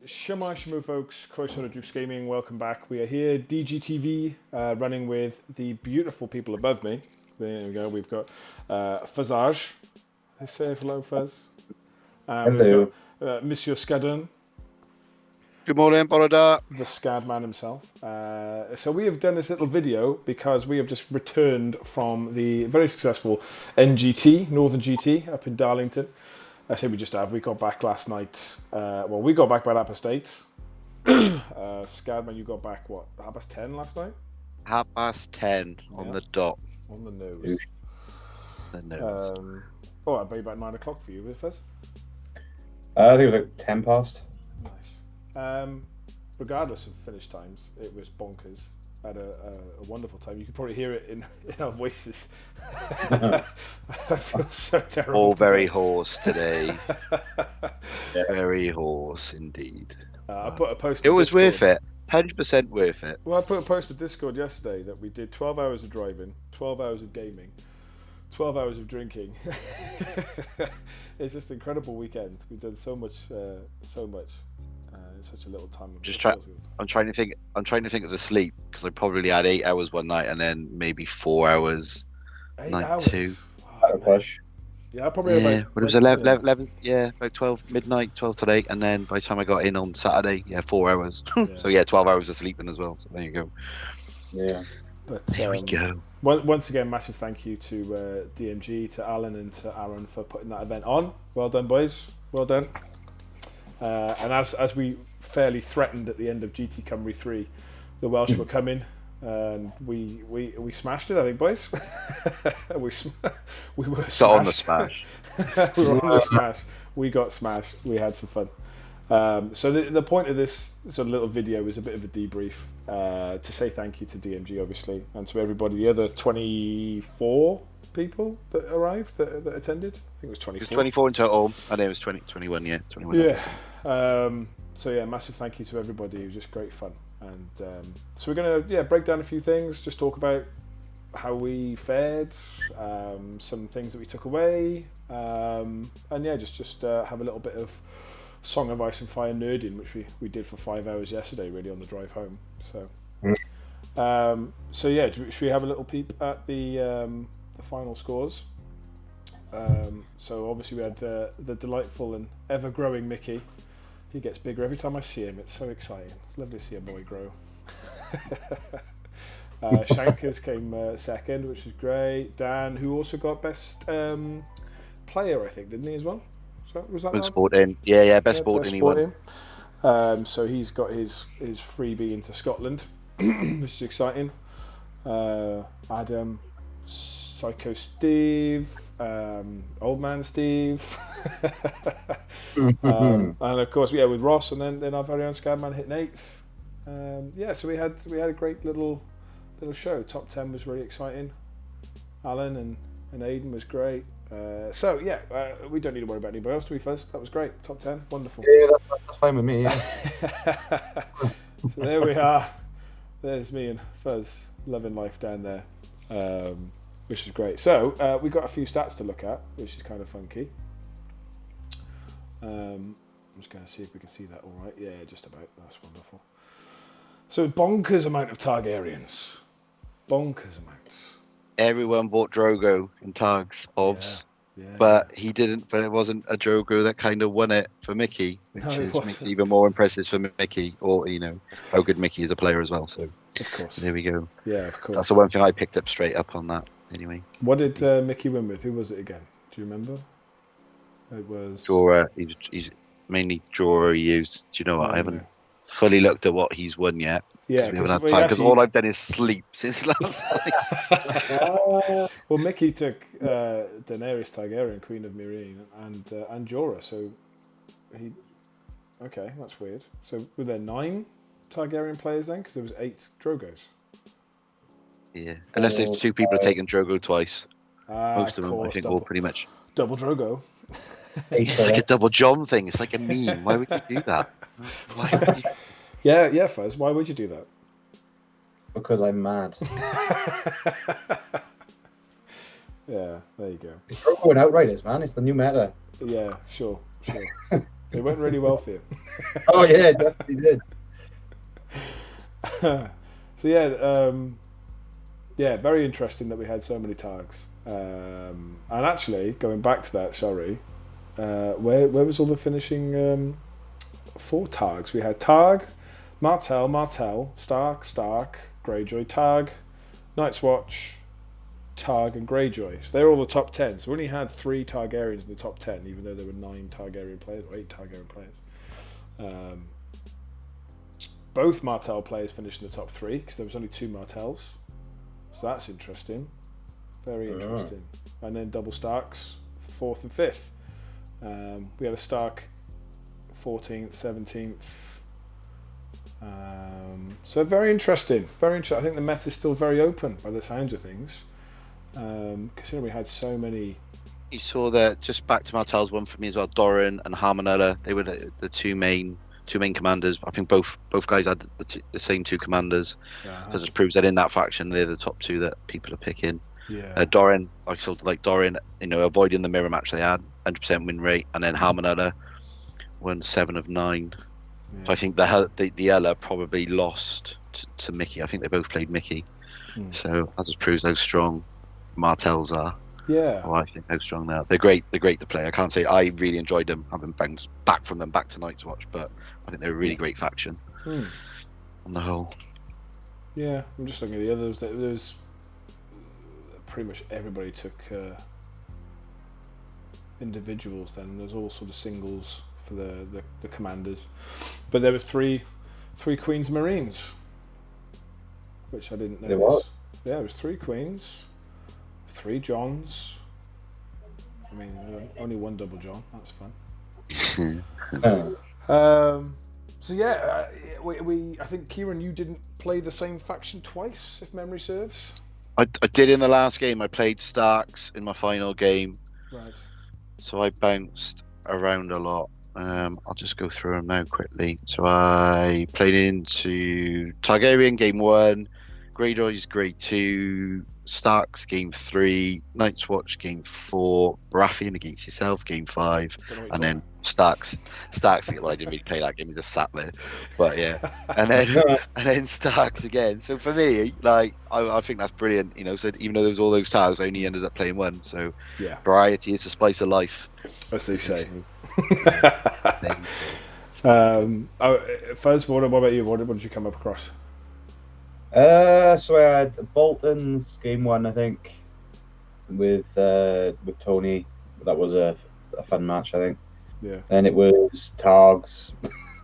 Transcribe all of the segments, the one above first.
Shemai Shamu folks, Croissant of Dukes Gaming, welcome back. We are here, DGTV, running with the beautiful people above me. There we go, we've got Fuzzage. Say hello, Fuzz. Hello. We've got Monsieur Scaddman. Good morning, Borada. The Scaddman himself. So we have done this little video because we have just returned from the very successful NGT, Northern GT, up in Darlington. I say we just have. We got back last night. We got back by 8:30. Scaddman, you got back, what, 10:30 last night? 10:30 on the dot. On the nose. The nose. I'd be about 9 o'clock for you, with us. I think it was like 10 past. Nice. Regardless of finish times, it was bonkers. I had a wonderful time. You could probably hear it in our voices. I feel so terrible. All very hoarse today. Very hoarse indeed. I put a post. It was worth it. 100% worth it. Well, I put a post to Discord yesterday that we did 12 hours of driving, 12 hours of gaming, 12 hours of drinking. It's just an incredible weekend. We've done so much in such a little time. I'm trying to think of the sleep because I probably had 8 hours one night and then maybe 4 hours. 8 night hours. 2. Yeah, I probably had about. But it was 11. Yeah, about 12 midnight, 12 till 8, and then by the time I got in on Saturday, 4 hours. So 12 hours of sleeping as well. So there you go. Yeah. But there we go. Once again, massive thank you to DMG, to Alan, and to Aaron for putting that event on. Well done, boys. Well done. And as we fairly threatened at the end of GT Cymru 3, the Welsh were coming, and we smashed it, I think, boys. we were smashed. Got on the smash. We were on the smash. We got smashed. We had some fun. So the point of this sort of little video was a bit of a debrief to say thank you to DMG, obviously, and to everybody, the other 24 people that arrived, that attended. I think it was 24. It was 24 in total, and it was 21, 21. Yeah. So massive thank you to everybody. It was just great fun. And so we're going to break down a few things, just talk about how we fared, some things that we took away, and just have a little bit of Song of Ice and Fire nerding, which we did for 5 hours yesterday, really, on the drive home. So, should we have a little peep at the final scores? So obviously we had the delightful and ever-growing Mickey. He gets bigger every time I see him. It's so exciting. It's lovely to see a boy grow. Shankers came second, which was great. Dan, who also got best player, I think, didn't he, as well? Was that sporting? Yeah, best sporting he won. So he's got his freebie into Scotland, which is exciting. Adam, Psycho Steve, Old Man Steve, and of course, with Ross, and then our very own Scaddman hitting 8th. So we had a great little show. Top 10 was really exciting. Alan and Aiden was great. We don't need to worry about anybody else, do we, Fuzz? That was great. Top 10, wonderful. Yeah, that's fine with me. Yeah. So there we are. There's me and Fuzz loving life down there. Which is great. So we got a few stats to look at, which is kind of funky. I'm just going to see if we can see that all right. Yeah, just about. That's wonderful. So bonkers amount of Targaryens. Bonkers amounts. Everyone bought Drogo in Targs, obvs. Yeah. But he didn't. But it wasn't a Drogo that kind of won it for Mickey, which makes it even more impressive for Mickey, or how good Mickey is a player as well. So of course, there we go. Yeah, of course. That's the one thing I picked up straight up on that. Anyway, what did Mickey win with? Who was it again? Do you remember? It was Jorah. He's mainly Jorah. He used. Do you know what? I haven't fully looked at what he's won yet. Yeah, because all I've done is sleep since last night. Well, Mickey took Daenerys Targaryen, Queen of Meereen, and Jorah. So that's weird. So were there 9 Targaryen players then? Because there was 8 Drogos. Yeah, unless if 2 people have taken Drogo twice. Most of them, I think, all pretty much. Double Drogo. It's like a double John thing. It's like a meme. Why would you do that? Why would you... Yeah, Fuzz. Why would you do that? Because I'm mad. Yeah, there you go. It's going outriders, man. It's the new meta. Yeah, sure. It went really well for you. Oh yeah, definitely did. So yeah, very interesting that we had so many tags. And actually, going back to that, sorry, where was all the finishing for tags? We had Tag, Martell, Stark, Greyjoy, Tag, Night's Watch, Targ and Greyjoy. So they're all the top 10. So we only had 3 Targaryens in the top 10, even though there were 9 Targaryen players, or 8 Targaryen players. Both Martell players finished in the top 3, because there was only 2 Martells. So that's interesting. Very interesting. And then double Starks, 4th and 5th. We had a Stark 14th, 17th. So very interesting. I think the meta is still very open by the sounds of things. Considering we had so many. You saw that, just back to Martell's one for me as well. Doran and Harmonella, they were the two main commanders. I think both guys had the same 2 commanders. Because it proves that in that faction they're the top 2 that people are picking. Yeah. Doran, Doran, avoiding the mirror match they had, 100% win rate, and then Harmonella won 7 of 9. Yeah. So I think the Ella probably lost to Mickey. I think they both played Mickey. So that just proves how strong Martells are. Yeah. I think how strong they are. They're great to play. I can't say I really enjoyed them. I've been bounced back from them back to Night's Watch, but I think they're a really great faction on the whole. Yeah, I'm just looking at the others. There's pretty much everybody took individuals then. There's all sort of singles for the commanders. But there was three Queens Marines, which I didn't know. There was? Yeah, it was 3 Queens, 3 Johns. I mean, only 1 double John. That's fun. So yeah, I think, Kieran, you didn't play the same faction twice, if memory serves. I did in the last game. I played Starks in my final game. Right. So I bounced around a lot. I'll just go through them now quickly. So I played into Targaryen game 1, Greyjoy's grade 2, Starks game 3, Night's Watch game 4, Baratheon against yourself game 5, and then Starks. Well, I didn't really play that game; he just sat there. But yeah, and then Starks again. So for me, like, I think that's brilliant. So even though there was all those tiles, I only ended up playing 1. So yeah, variety is the spice of life, as they say. First, what about you? What did you come up across? So I had Bolton's game 1, I think, with Tony. That was a fun match, I think. Yeah. Then it was Targs,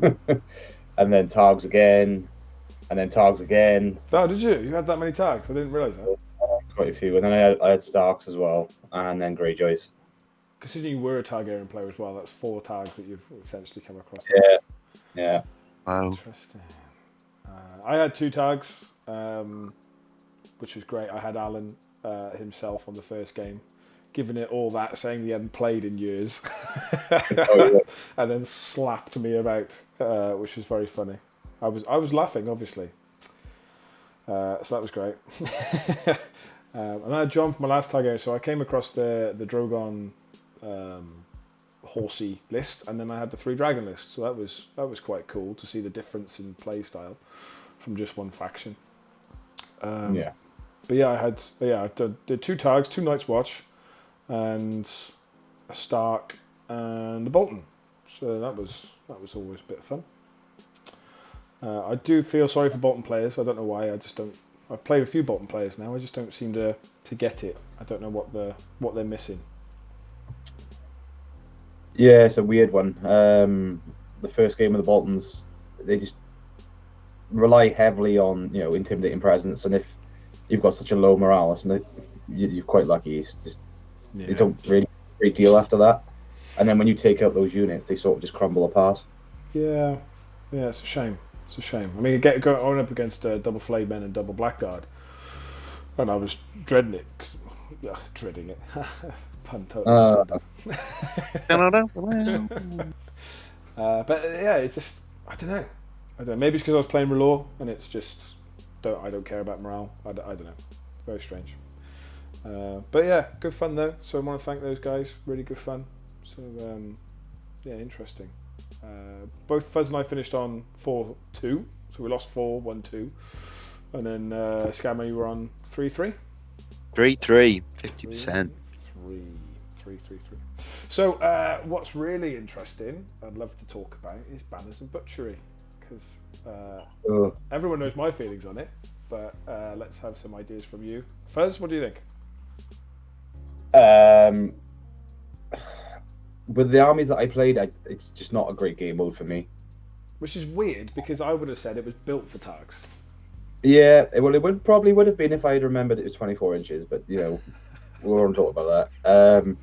and then Targs again, and then Targs again. Oh, did you? You had that many tags? I didn't realise that. Quite a few, and then I had Starks as well, and then Greyjoys. Considering you were a Targaryen player as well, that's 4 tags that you've essentially come across. Yeah. Wow. Interesting. I had 2 tags, which was great. I had Alan himself on the first game, giving it all that, saying he hadn't played in years, and then slapped me about, which was very funny. I was laughing, obviously. So that was great. And I had John for my last Targaryen, so I came across the Drogon horsey list, and then I had the 3 dragon list. So that was quite cool to see the difference in play style from just one faction. Yeah. But yeah, I did 2 tags, 2 Night's Watch, and a Stark and a Bolton. So that was always a bit of fun. I do feel sorry for Bolton players. I don't know why. I've played a few Bolton players now. I just don't seem to get it. I don't know what they're missing. Yeah, it's a weird one. The first game of the Boltons, they just rely heavily on intimidating presence, and if you've got such a low morale, you're quite lucky. It's just they don't really great deal after that, and then when you take out those units, they sort of just crumble apart. Yeah, it's a shame. I mean, going up against double Flayed Men and double Blackguard, and I was dreading it. Pun totally. But yeah, it's just I don't know. Maybe it's because I was playing Relore, and it's just I don't care about morale. I don't know. Very strange. But yeah, good fun though. So I want to thank those guys. Really good fun. So yeah, interesting. Both Fuzz and I finished on 4-2, so we lost 4, 1-2. And then Scaddman, you were on 3-3? 3-3, 50%. 3-3. So what's really interesting, I'd love to talk about, is Banners and Butchery. Because everyone knows my feelings on it, but let's have some ideas from you. Fuzz, what do you think? With the armies that I played, it's just not a great game mode for me. Which is weird, because I would have said it was built for Targs. Yeah, it probably would have been if I had remembered it was 24 inches, but we won't talk about that.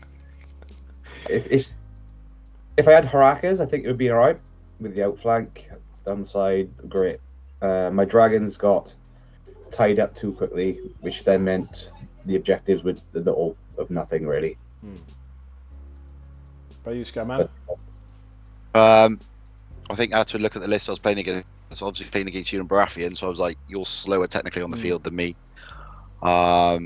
If I had Harakas, I think it would be alright with the outflank down the side. Great. My dragons got tied up too quickly, which then meant the objectives were little of nothing really. By you, Scaddman? I think I had to look at the list I was playing against. So obviously playing against you and Baratheon, so I was like, you're slower technically on the field than me. I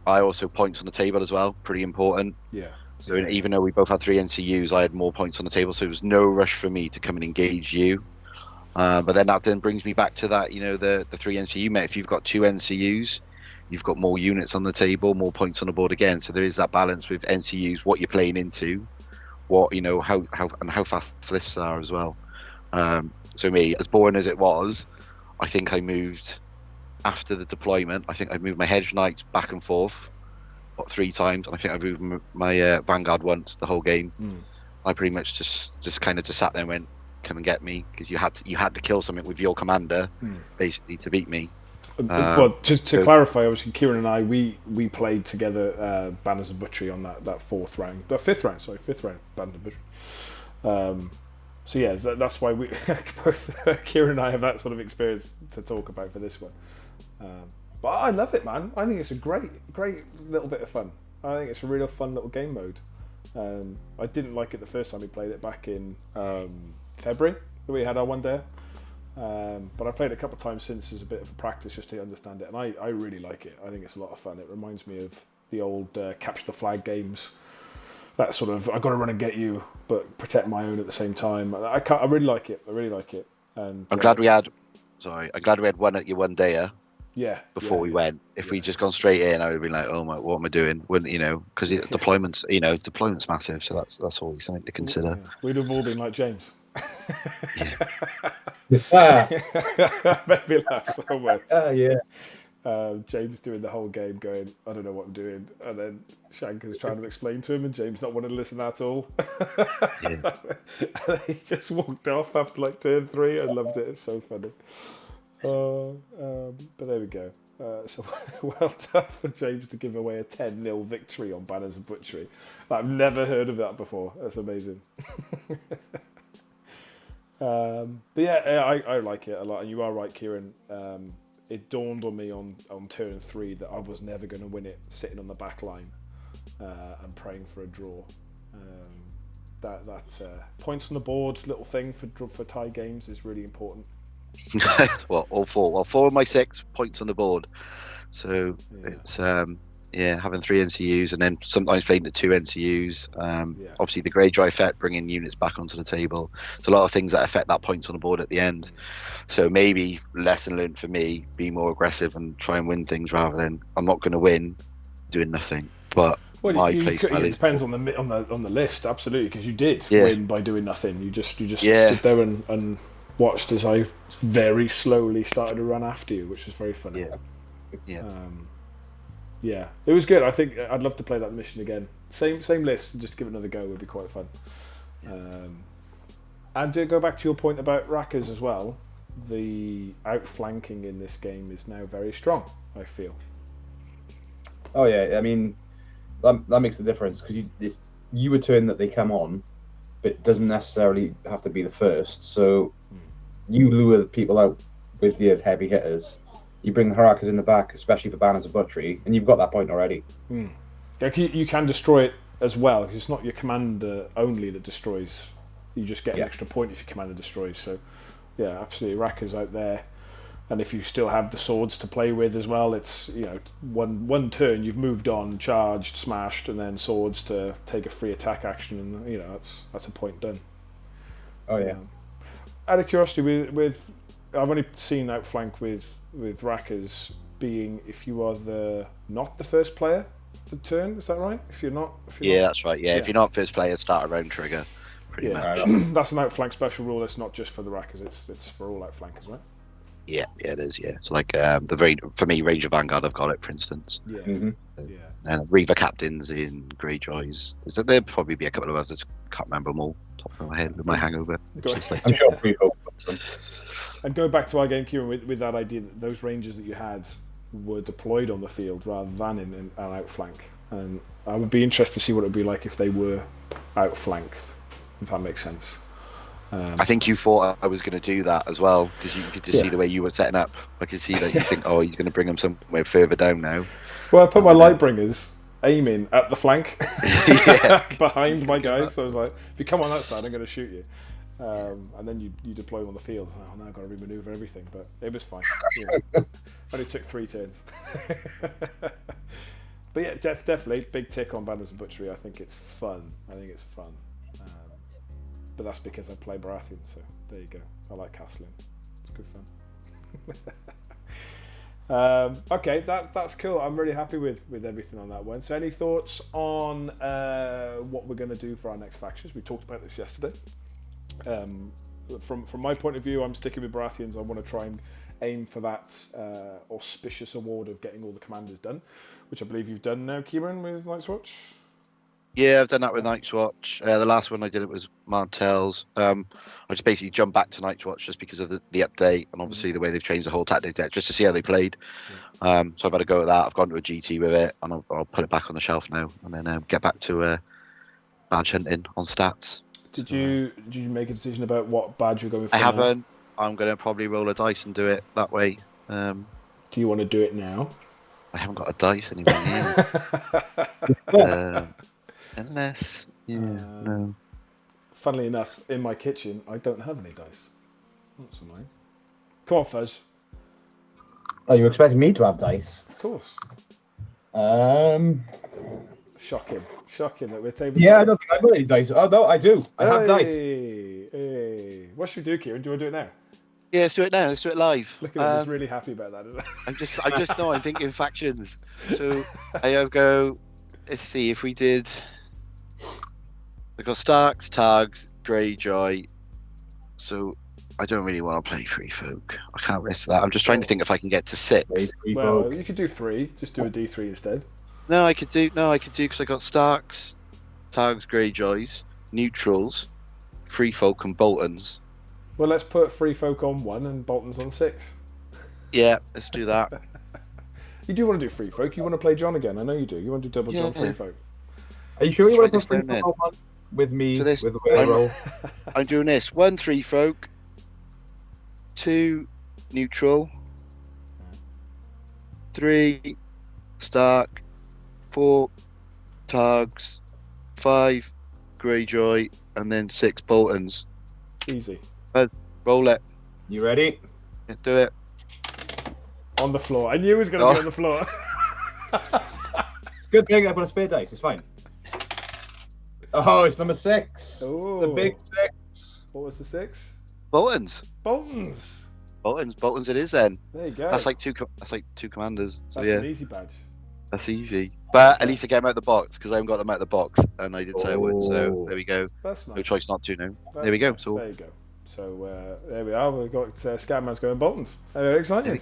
also points on the table as well, pretty important. Yeah. So even though we both had 3 NCUs, I had more points on the table, so there was no rush for me to come and engage you. But then that then brings me back to that, the 3 NCU mate. If you've got 2 NCUs, you've got more units on the table, more points on the board again. So there is that balance with NCUs, what you're playing into, what how fast lists are as well. So me, as boring as it was, I think I moved after the deployment. I think I moved my Hedge Knights back and forth 3 times, and I think I moved my Vanguard once the whole game. I pretty much just kind of sat there and went, "Come and get me," because you had to kill something with your commander basically to beat me. Well, just to clarify, obviously Kieran and I we played together Banners and Butchery on that fifth round, Banners and Butchery. So yeah, that's why we both Kieran and I have that sort of experience to talk about for this one. But I love it, man. I think it's a great little bit of fun. I think it's a real fun little game mode. I didn't like it the first time we played it back in February that we had our one day. But I played it a couple of times since as a bit of a practice just to understand it, and I really like it. I think it's a lot of fun. It reminds me of the old capture the flag games. That sort of, I got to run and get you, but protect my own at the same time. I really like it. And I'm glad we had one at your one dayer. Yeah. Before we went, if we just gone straight in, I would have been like, "Oh my, what am I doing?" Wouldn't because deployment's massive, so that's always something to consider. Yeah. We'd have all been like James. Made me laugh so much. James doing the whole game going, I don't know what I'm doing, and then Shanker's trying to explain to him and James not wanting to listen at all. And he just walked off after like turn 3. I loved it. It's so funny. But there we go. So well done for James to give away a 10-0 victory on Banners and Butchery. I've never heard of that before. That's amazing. But yeah, I like it a lot, and you are right, Kieran. It dawned on me on turn 3 that I was never going to win it sitting on the back line and praying for a draw. That points on the board little thing for tie games is really important. Well, all 4. Well, 4 of my 6 points on the board. So it's having 3 NCUs and then sometimes playing to 2 NCUs. Obviously the Greyjoy effect, bringing units back onto the table. It's a lot of things that affect that points on the board at the end. So maybe lesson learned for me: be more aggressive and try and win things rather than I'm not going to win doing nothing. But it depends on the list, absolutely, because you did win by doing nothing. You just stood there and watched as I very slowly started to run after you, which was very funny. Yeah, it was good. I think I'd love to play that mission again. Same list, and just give it another go would be quite fun. And to go back to your point about Rackers as well, the outflanking in this game is now very strong, I feel. Oh yeah, I mean that makes a difference because you return that they come on, but it doesn't necessarily have to be the first. So you lure people out with your heavy hitters. You bring the Harakas in the back, especially for Banners and Butchery, and you've got that point already. You can destroy it as well, because it's not your commander only that destroys. You just get an extra point if your commander destroys. So, yeah, absolutely, Rackers out there. And if you still have the swords to play with as well, it's one turn you've moved on, charged, smashed, and then swords to take a free attack action, and that's a point done. Oh yeah. Out of curiosity, with I've only seen outflank with Rackers being if you are not the first player of the turn. Is that right? If you're not, that's right. Yeah, if you're not first player, start a round trigger. Pretty much. That's an outflank special rule. It's not just for the Rackers. It's for all outflankers, right? Yeah, it is. Yeah, so like for me, Ranger Vanguard, I've got it for instance. Yeah. And Reaver Captains in Greyjoys. There'll probably be a couple of others. I can't remember them all top of my head with my hangover. I'm sure free folk. And going back to our game, Kieran, with that idea that those Rangers that you had were deployed on the field rather than in an outflank, and I would be interested to see what it would be like if they were outflanked, if that makes sense. I think you thought I was going to do that as well because you could just see the way you were setting up. I could see that you think, oh, you're going to bring them somewhere further down now. Well, I put my Lightbringers aiming at the flank behind my guys. So I was like, if you come on that side, I'm going to shoot you. And then you deploy on the field. Oh, now I've got to remaneuver everything, but it was fine. Only took 3 turns. But yeah, definitely big tick on Banners and Butchery. I think it's fun. But that's because I play Baratheon, so there you go. I like castling. It's good fun. Okay, that's cool. I'm really happy with everything on that one. So any thoughts on what we're going to do for our next factions? We talked about this yesterday. From my point of view, I'm sticking with Baratheons. I want to try and aim for that auspicious award of getting all the commanders done, which I believe you've done now, Kieran, with Night's Watch. Yeah, I've done that with Night's Watch. The last one I did it was Martell's. I just basically jumped back to Night's Watch just because of the update and obviously the way they've changed the whole tactic deck, just to see how they played. So I've had a go at that. I've gone to a GT with it, and I'll put it back on the shelf now, and then get back to badge hunting on stats. Did you make a decision about what badge you're going for? I haven't. I'm going to probably roll a dice and do it that way. Do you want to do it now? I haven't got a dice anymore. Unless, no. Funnily enough, in my kitchen, I don't have any dice. That's annoying. Come on, Fuzz. Oh, you expecting me to have dice? Of course. Shocking that we're table. Yeah, I don't think I've got any dice. Oh no, I do. I have dice. Hey. What should we do, Kieran? Do you want to do it now? Yeah, let's do it now. Let's do it live. Look at him. He's really happy about that, isn't he? I just know. I'm thinking factions. So I go. Let's see if we did. I've got Starks, Targs, Greyjoy. So I don't really want to play Free Folk. I can't risk that. I'm just trying to think if I can get to 6. Well, you could do 3. Just do a D3 instead. No, I could do because I got Starks, Targs, Greyjoys, Neutrals, Free Folk, and Boltons. Well, let's put Free Folk on 1 and Boltons on 6. Yeah, let's do that. You do want to do Free Folk. You want to play John again. I know you do. You want to do double John Free Folk. Are you sure you want to play Free Folk on with me? For this, with the way I roll? I'm doing this. 1 Free Folk, 2 Neutral, 3 Stark, 4 Targs, 5 Greyjoy, and then 6 Boltons. Easy. Roll it. You ready? Yeah, do it. On the floor. I knew it was going to be on the floor. It's a good thing I've got a spare dice. It's fine. Oh, it's number 6. Ooh. It's a big 6. What was the 6? Boltons. Boltons it is then. There you go. That's like two commanders. So that's yeah. an easy badge. That's easy. But at least I get them out of the box because I haven't got them out of the box, and I did say I would. So there we go. That's nice. No choice not to now. That's there we go. Nice. So there you go. So there we are. We've got Scaddman's going Boltons. Very exciting.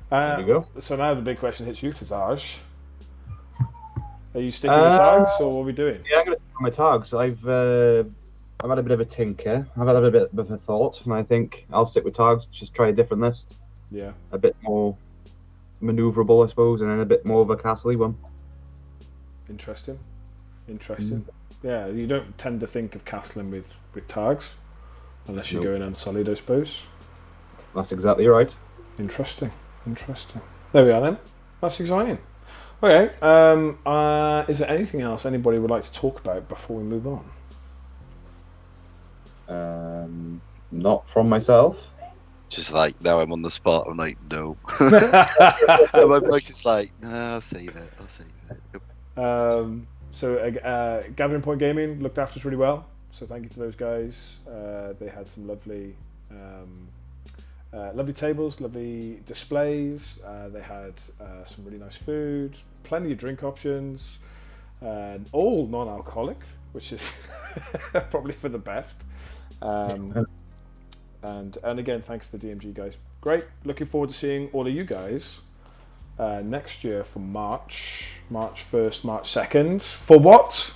There you go. So now the big question hits you, Fuzzage. Are you sticking with tags, or what are we doing? Yeah, I'm going to stick with my tags. I've had a bit of a tinker. I've had a bit of a thought, and I think I'll stick with tags. Just try a different list. Yeah. A bit more manoeuvrable, I suppose, and then a bit more of a castle-y one. Interesting. Yeah, you don't tend to think of castling with tags, unless you're going unsullied, I suppose. That's exactly right. Interesting. There we are then. That's exciting. Okay. Is there anything else anybody would like to talk about before we move on? Not from myself. Just like now I'm on the spot. I'm like, no. My voice is like, no, I'll save it. So Gathering Point Gaming looked after us really well. So thank you to those guys. They had some lovely tables, lovely displays. They had some really nice food, plenty of drink options, and all non-alcoholic, which is probably for the best. And again, thanks to the DMG guys. Great. Looking forward to seeing all of you guys next year for March 1st, March 2nd. For what?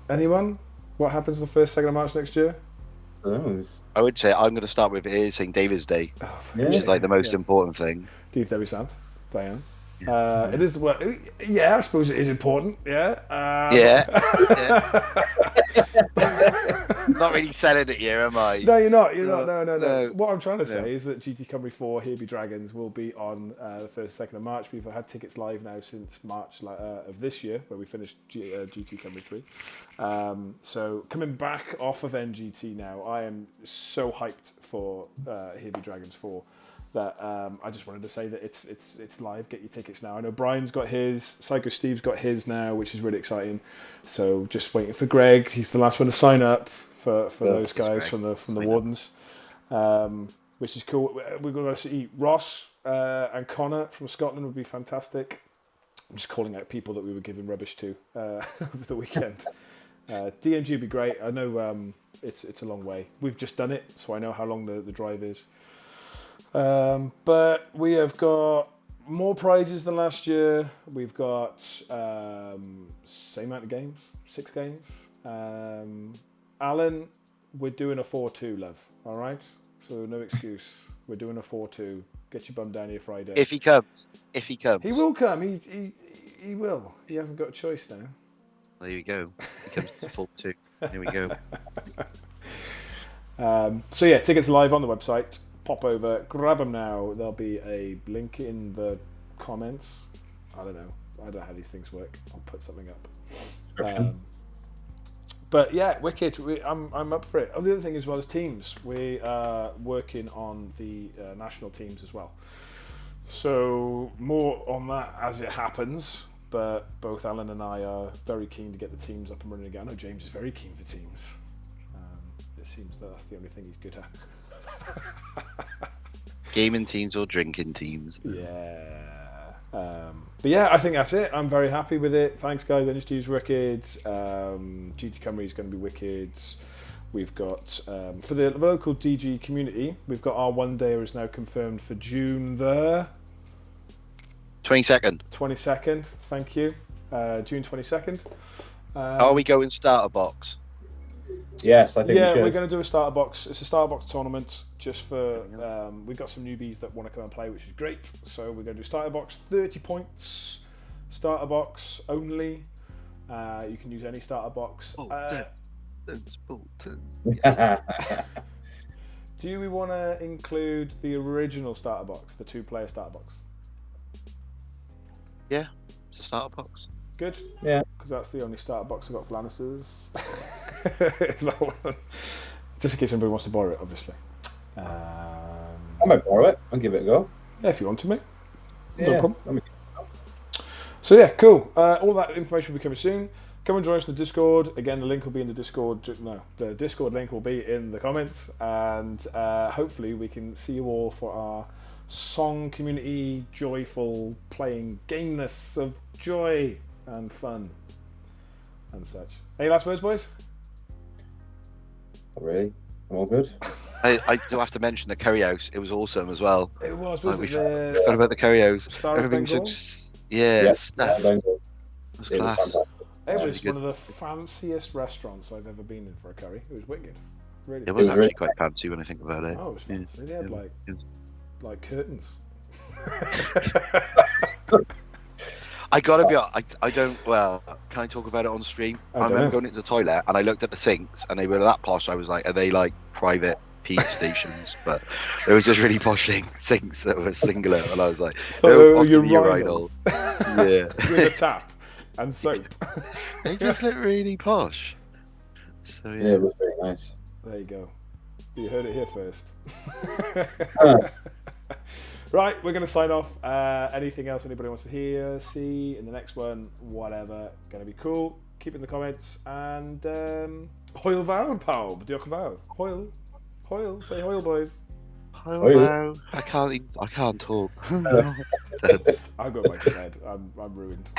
Anyone? What happens the 1st, 2nd of March next year? I would say I'm going to start with St. David's Day, which is like the most important thing. Deep Debbie Sand, Diane. It is well, yeah. I suppose it is important. Yeah. Not really selling it here, am I? No, you're not. You're not. No. What I'm trying to say is that GT Cymru 4 Here Be Dragons will be on the 1st, 2nd of March. We've had tickets live now since March of this year, where we finished GT Cymru 3. So coming back off of NGT now, I am so hyped for Here Be Dragons 4. That I just wanted to say that it's live. Get your tickets now. I know Brian's got his, Psycho Steve's got his now, which is really exciting. So just waiting for Greg. He's the last one to sign up for those guys from the Wardens, which is cool. We're going to see Ross and Connor from Scotland would be fantastic. I'm just calling out people that we were giving rubbish to over the weekend. DMG would be great. I know it's a long way. We've just done it, so I know how long the drive is. But we have got more prizes than last year. We've got same amount of games, 6 games. Alan, we're doing a 4-2, love. All right, so no excuse. We're doing a 4-2. Get your bum down here Friday. If he comes, he will come. He will. He hasn't got a choice now. There you go. He comes to 4-2. Here we go. So yeah, tickets live on the website. Pop over, grab them now. There'll be a link in the comments. I don't know how these things work. I'll put something up. But yeah, wicked. I'm up for it. Oh, the other thing as well is teams. We are working on the national teams as well. So more on that as it happens. But both Alan and I are very keen to get the teams up and running again. I know James is very keen for teams. It seems that's the only thing he's good at. Gaming teams or drinking teams. Yeah. But yeah, I think that's it. I'm very happy with it. Thanks, guys. NGT's wicked. GT Cymru is going to be wicked. We've got, for the local DG community, we've got our one day is now confirmed for June the 22nd. 22nd. Thank you. June 22nd. Are we going starter box? Yes, I think we should. We're going to do a starter box. It's a starter box tournament just for, we've got some newbies that want to come and play, which is great. So we're going to do starter box, 30 points, starter box only. You can use any starter box. Do we want to include the original starter box, the 2-player starter box? Yeah, it's a starter box. Good. Yeah. Because that's the only starter box I've got for Lannisters. Is that one? Just in case anybody wants to borrow it, obviously. I might borrow it. I'll give it a go. Yeah, if you want to, mate. Yeah, no problem. So yeah, cool. All that information will be coming soon. Come and join us in the Discord. Again, the link will be in the Discord. No, the Discord link will be in the comments. And hopefully we can see you all for our song community, joyful playing gameness of joy and fun and such. Any last words, boys? Not really. I'm all good. I do have to mention the curry house. It was awesome as well. It was. What about the curry house? Star of Bengal? Stuffed. It was class. It was one of the fanciest restaurants I've ever been in for a curry. It was wicked. Really. It was actually quite fancy when I think about it. Oh, it was fancy. They had like curtains. I gotta be honest, I don't, well, can I talk about it on stream? I remember going into the toilet and I looked at the sinks and they were that posh. I was like, are they like private pee stations? But there was just really posh sinks that were singular and I was like, oh, you're idol. Yeah. With a tap and soap. They just look really posh. So yeah, it was very nice. There you go. You heard it here first. Right, we're going to sign off. Anything else anybody wants to hear, see in the next one, whatever, going to be cool. keep in the comments, and hwyl fawr pawb, diolch yn fawr. Hwyl, say hwyl boys. Hwyl. I can't talk. I'm going back to bed. I'm ruined.